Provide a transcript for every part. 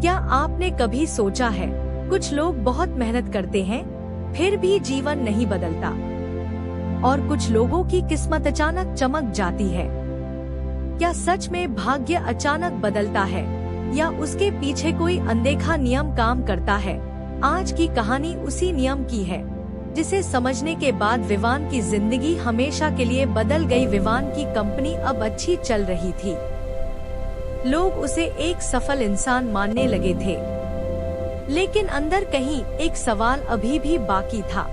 क्या आपने कभी सोचा है, कुछ लोग बहुत मेहनत करते हैं फिर भी जीवन नहीं बदलता, और कुछ लोगों की किस्मत अचानक चमक जाती है। क्या सच में भाग्य अचानक बदलता है या उसके पीछे कोई अनदेखा नियम काम करता है? आज की कहानी उसी नियम की है जिसे समझने के बाद विवान की जिंदगी हमेशा के लिए बदल गई। विवान की कंपनी अब अच्छी चल रही थी, लोग उसे एक सफल इंसान मानने लगे थे, लेकिन अंदर कहीं एक सवाल अभी भी बाकी था।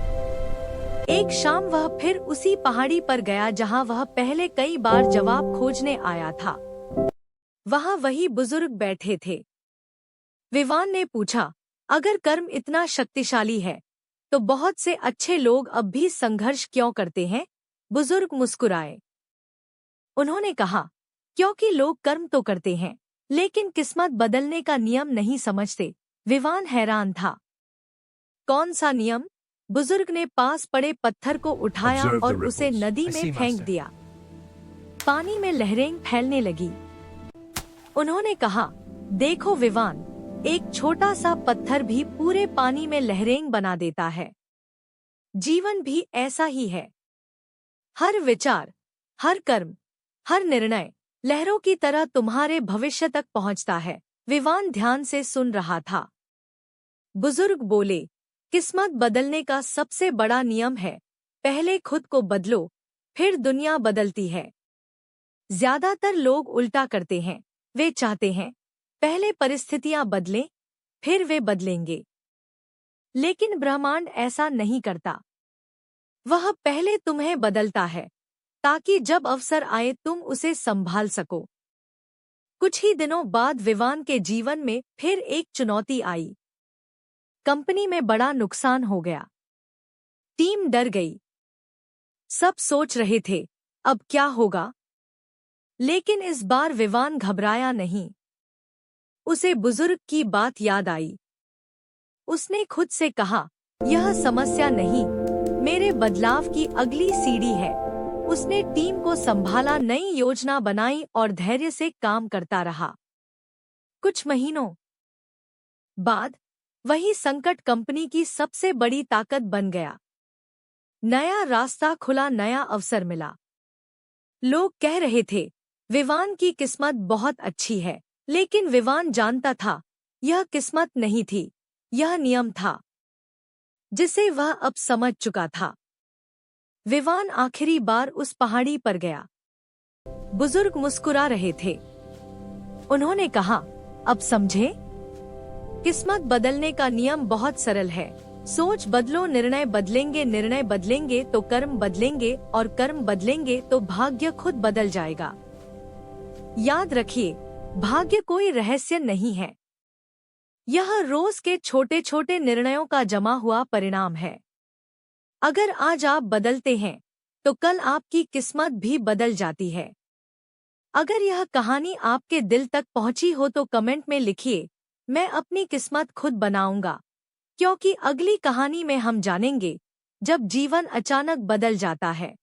एक शाम वह फिर उसी पहाड़ी पर गया जहां वह पहले कई बार जवाब खोजने आया था। वहां वही बुजुर्ग बैठे थे। विवान ने पूछा, अगर कर्म इतना शक्तिशाली है तो बहुत से अच्छे लोग अब भी संघर्ष क्यों करते हैं? बुजुर्ग मुस्कुराए। उन्होंने कहा, क्योंकि लोग कर्म तो करते हैं लेकिन किस्मत बदलने का नियम नहीं समझते। विवान हैरान था। कौन सा नियम? बुजुर्ग ने पास पड़े पत्थर को उठाया और उसे नदी में फेंक दिया। पानी में लहरें फैलने लगी। उन्होंने कहा, देखो विवान, एक छोटा सा पत्थर भी पूरे पानी में लहरें बना देता है। जीवन भी ऐसा ही है। हर विचार, हर कर्म, हर निर्णय लहरों की तरह तुम्हारे भविष्य तक पहुंचता है। विवान ध्यान से सुन रहा था। बुजुर्ग बोले, किस्मत बदलने का सबसे बड़ा नियम है, पहले खुद को बदलो, फिर दुनिया बदलती है। ज्यादातर लोग उल्टा करते हैं, वे चाहते हैं पहले परिस्थितियां बदलें, फिर वे बदलेंगे। लेकिन ब्रह्मांड ऐसा नहीं करता। वह पहले तुम्हें बदलता है ताकि जब अवसर आए तुम उसे संभाल सको। कुछ ही दिनों बाद विवान के जीवन में फिर एक चुनौती आई। कंपनी में बड़ा नुकसान हो गया। टीम डर गई। सब सोच रहे थे, अब क्या होगा? लेकिन इस बार विवान घबराया नहीं। उसे बुजुर्ग की बात याद आई। उसने खुद से कहा, यह समस्या नहीं, मेरे बदलाव की अगली सीढ़ी है। उसने टीम को संभाला, नई योजना बनाई और धैर्य से काम करता रहा। कुछ महीनों बाद वही संकट कंपनी की सबसे बड़ी ताकत बन गया। नया रास्ता खुला, नया अवसर मिला। लोग कह रहे थे, विवान की किस्मत बहुत अच्छी है, लेकिन विवान जानता था, यह किस्मत नहीं थी, यह नियम था जिसे वह अब समझ चुका था। विवान आखिरी बार उस पहाड़ी पर गया। बुजुर्ग मुस्कुरा रहे थे। उन्होंने कहा, अब समझे? किस्मत बदलने का नियम बहुत सरल है। सोच बदलो, निर्णय बदलेंगे, निर्णय बदलेंगे तो कर्म बदलेंगे, और कर्म बदलेंगे तो भाग्य खुद बदल जाएगा। याद रखिए, भाग्य कोई रहस्य नहीं है। यह रोज के छोटे छोटे निर्णयों का जमा हुआ परिणाम है। अगर आज आप बदलते हैं तो कल आपकी किस्मत भी बदल जाती है। अगर यह कहानी आपके दिल तक पहुंची हो तो कमेंट में लिखिए, मैं अपनी किस्मत खुद बनाऊंगा। क्योंकि अगली कहानी में हम जानेंगे जब जीवन अचानक बदल जाता है।